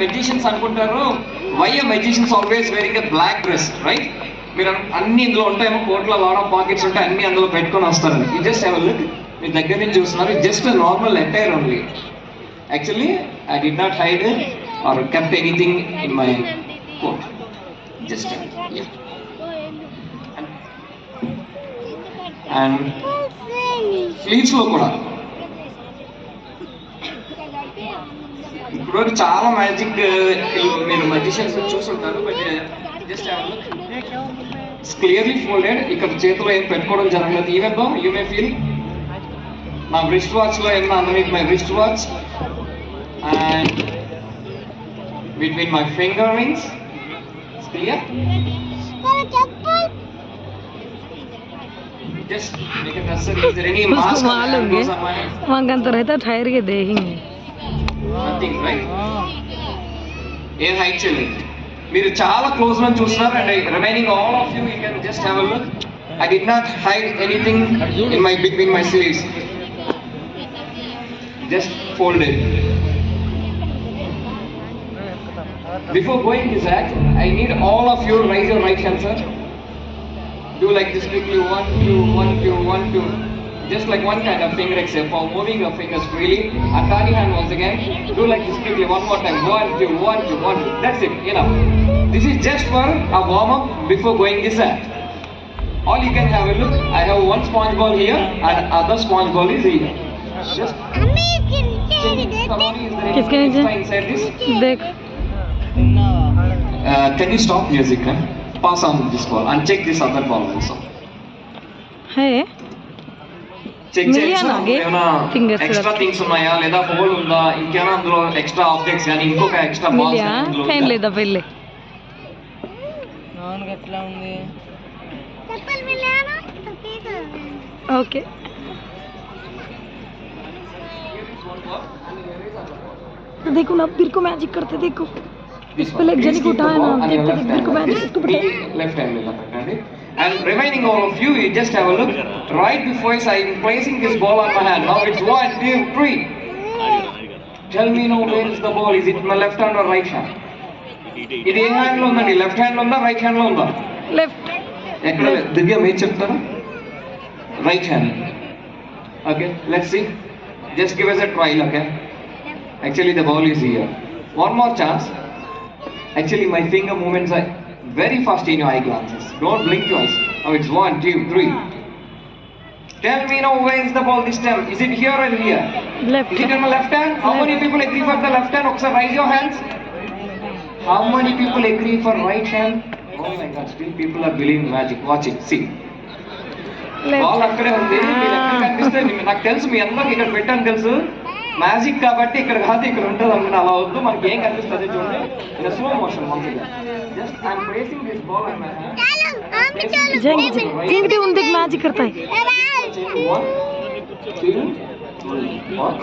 Magicians అనుకుంటారు why ఆ magicians always wearing a black dress, right? మీరు అన్ని ఇందులో ఉంటాయేమో, కోట్లో లాడ్ ఆఫ్ పాకెట్స్ ఉంటాయి, అన్ని అందులో పెట్టుకొని వస్తారని. You just have a look, మీరు దగ్గర నుంచి చూస్తున్నారు, just normal attire only. Actually I did not hide or kept anything in my coat, just and sleeves లో కూడా ఇప్పుడు చాలా మ్యాజిక్ మీరు మెజిషియన్స్ చూసుంటారు, బట్ జస్ట్ క్లియర్లీ ఫోల్డెడ్. ఇక్కడ చేతిలో ఏం పెట్టుకోవడం జరగలేదు. Even though you may feel నా రిస్ట్ వాచ్ లో ఏమన్నా underneath my wrist watch and between my finger rings clear. Just make a necessary. Is there any mask? वहाँ तो रहता ठहर के देखेंगे. Nothing, right? ఏ హైట్ చేయలేదు. మీరు చాలా క్లోజ్ లో చూస్తున్నారు and remaining all of you can just have a look. I did not hide anything in my between my sleeves, just folded. Before going this act, I need all of you raise your right hand, sir. Do like this quickly, 1, 2, 1, 2, 1, 2. Just like one kind of finger except for moving your fingers freely. And tiny hand once again. Do like this quickly, one more time. 1, 2, 1, 2, 1, 2. That's it, enough. This is just for a warm up before going this act. All you can have a look. I have one sponge ball here and other sponge ball is here. Just किसके नीचे देख. Can you stop music? Pass on this ball and check this other ball also. Hey. Check ఏమైనా extra things ఉన్నాయా, లేదా whole ఉందా, ఇంకేమైనా అందులో extra objects కానీ ఇంకొక ఎక్స్ట్రా బాల్స్ పెన్ లేదా పెళ్ళి ఎట్లా ఉంది. ఓకే. देखो ना बिर को मैजिक करते, देखो इस पे लेग जनी को उठाया ना, देखो बिर को मैजिक इसको बैठा लेफ्ट हैंड में पकड़ने. And remaining all of you, you just have a look. Right before I am placing this ball on my hand. Now it's 1, 2, 3. Tell me now where is the ball? Is it my left hand or right hand? ఇది ఏ hand లో ఉందండి? Left hand లో ఉందా, right hand లో ఉందా? Left. ఎక్కడ దివ్య మీరు చెప్తారా? Right hand. Okay, let's see. Just give us a trial, okay? Actually the ball is here. One more chance. Actually my finger movements are very fast in your eye glances. Don't blink your eyes. Now it's 1, 2, 3. Tell me now where is the ball this time? Is it here or here? Left. Is it in my left hand? How many people agree for the left hand? Okay, raise your hands. How many people agree for right hand? Oh my God, still people are believing magic. Watch it, see. Ball అక్కడే ఉంది, మీరు ఎక్కడ కనిపిస్తే నాకు తెలుసు, మీ అందరికి ఇక్కడ పెట్టాను తెలుసు. మ్యాజిక్ కాబట్టి ఇక్కడ కాదు, ఇక్కడ ఉంటుంది అన్నమాట. అలా వద్దు, మనకి ఏం కనిపిస్తుంది చూడండి. In slow motion once just I am placing this ball on my hand. जिंगटे उन देख मैजिक करता है. 1, 2, 1.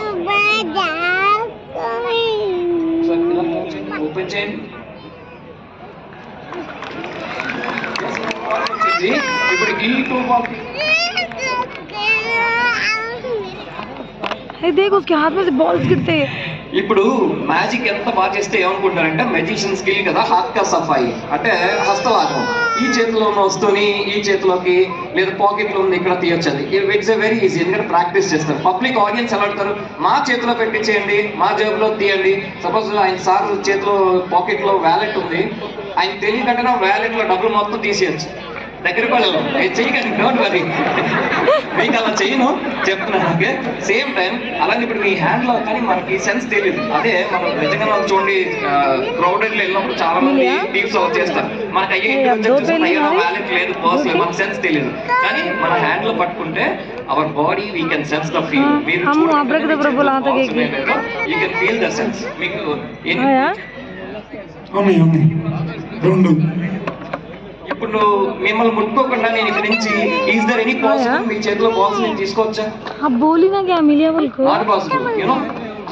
ఓపెన్ చేయండి. ఇప్పుడు ఈ 2 బాల్ देख उसके हाथ में से बॉल्स गिरते हैं. ఇప్పుడు మ్యాజిక్ ఎంత బాగా చేస్తే ఏమనుకుంటారంటే మెజిషియన్ స్కిల్ కదా, హాత్ కా సఫాయి అంటే హస్తలాఘవం. ఈ చేతిలో ఉన్న వస్తువుని ఈ చేతిలోకి లేదా పాకెట్ లో ఉంది ఇక్కడ తీయొచ్చండి. ఇట్స్ ఎ వెరీ ఈజీ, ఎందుకంటే ప్రాక్టీస్ చేస్తారు. పబ్లిక్ ఆడియన్స్ ఎలా అడుగుతారు, మా చేతిలో పెట్టించేయండి, మా జేబులో తీయండి. సపోజ్ ఆయన సార్ చేతిలో పాకెట్ లో వ్యాలెట్ ఉంది, ఆయన తెలియకుండా వ్యాలెట్ లో డబ్బులు మొత్తం తీసేయచ్చు. దగ్గరికి వెళ్ళాలి, చెయ్యకండి, డోంట్ వరీ. మీకు అలా చేయను చెప్తున్నాను, ఓకే? సేమ్ టైం అలాగే ఇప్పుడు మీ హ్యాండ్ లో కానీ మనకి సెన్స్ తెలియదు. అదే మనం నిజంగా మనం చూడండి, క్రౌడెడ్ లో వెళ్ళినప్పుడు చాలా మంది టీమ్స్ అవుట్ చేస్తారు. మనకి అయ్యే వ్యాలెట్ లేదు, పర్స్ లేదు, మనకు సెన్స్ తెలియదు. కానీ మన హ్యాండ్ లో పట్టుకుంటే our body we can sense the feel. మీరు you can feel the sense. మీకు ఇప్పుడు మిమ్మల్ని ముట్టుకోకుండా నేను ఇక్కడ నుంచి ఈజ్ దర్ ఎనీ పాసిబుల్ మీ చేతిలో బాల్స్ నేను తీసుకోవచ్చా? Not possible. You know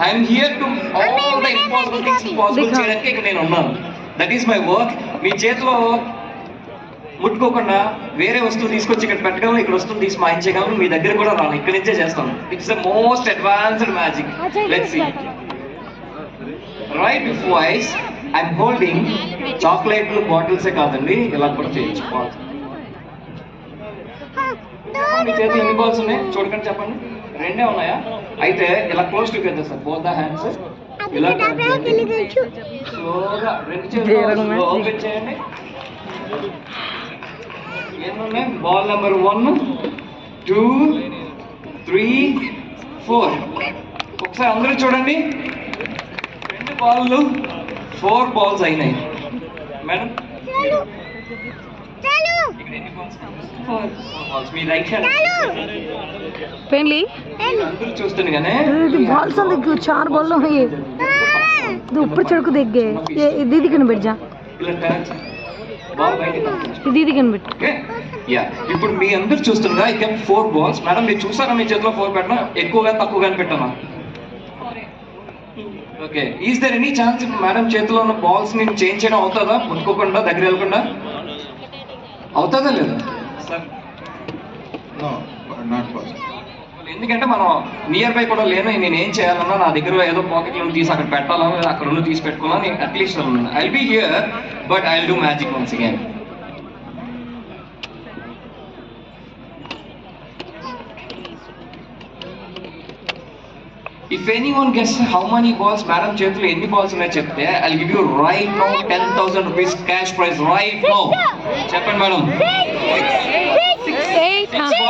I'm here to all the impossible things possible చేయడానికి ఇక్కడ నేను ఉన్నాను. That is my work. మీ చేతిలో ముట్టుకోకుండా వేరే వస్తువు తీసుకొచ్చి ఇక్కడ పెట్టగలను, ఇక్కడ వస్తువు తీసి మాయించగలను, మీ దగ్గర కూడా రాను, ఇక్కడ నుంచే చేస్తాను. It's the most advanced magic. Let's see. Right before eyes I'm holding చాక్లెట్లు బాటిల్సే కాదండి, ఇలా కూడా చేయొచ్చు. మీ చేతిలో ఎన్ని బాల్స్ ఉన్నాయి చూడకండి, చెప్పండి. 2 ఉన్నాయా? అయితే ఇలా close together sir, both the hands ఇలా స్లోగా 2 చేతులు ఓపెన్ చేయండి. ఎన్ని ఉన్నాయి? Ball number 1, 2, 3, 4. ఒకసారి అందరూ చూడండి, 2 బాల్లు 4 బాల్స్ అయినాయి. మేడం ఇక్కడ ఎన్ని బాల్స్? 4 బాల్స్. మీ రైట్ హ్యాండ్ पेनली అందరూ చూస్తుండగానే बॉल्स हैं देखो 4 बॉल हैं ये तो ऊपर चढ़ को देख गए ये दीदी कन बैठ जा ఇలా టచ్ బాల్ బయటికి పంపించు. ये दीदी कन बैठ ఓకే యా, ఇప్పుడు మీ అందరు చూస్తుండగా ఇక 4 బాల్స్. మేడం మీరు చూసారా మీ చేతిలో 4 పెట్టినా? ఎక్కువగా తక్కువగా పెట్టానా? Okay, is there any chance ఇప్పుడు మేడం చేతిలో ఉన్న బాల్స్ ని చేంజ్ చేయడం అవుతుందా? ముట్టుకోకుండా దగ్గర వెళ్ళకుండా అవుతుందా లేదా సార్? No, not possible. ఎందుకంటే మనం నియర్ బై కూడా లేను, నేను ఏం చేయాలన్నా నా దగ్గర ఏదో పాకెట్లో తీసి అక్కడ పెట్టాలని, అక్కడ ఉన్న తీసి పెట్టుకోవాలని at least I be here but I will do magic once again. If anyone guesses how many balls madam చేతిలో ఎన్ని బాల్స్ ఉన్నాయో చెప్తే I'll give you right now 10,000 rupees cash prize right now. చెప్పండి మేడం. 8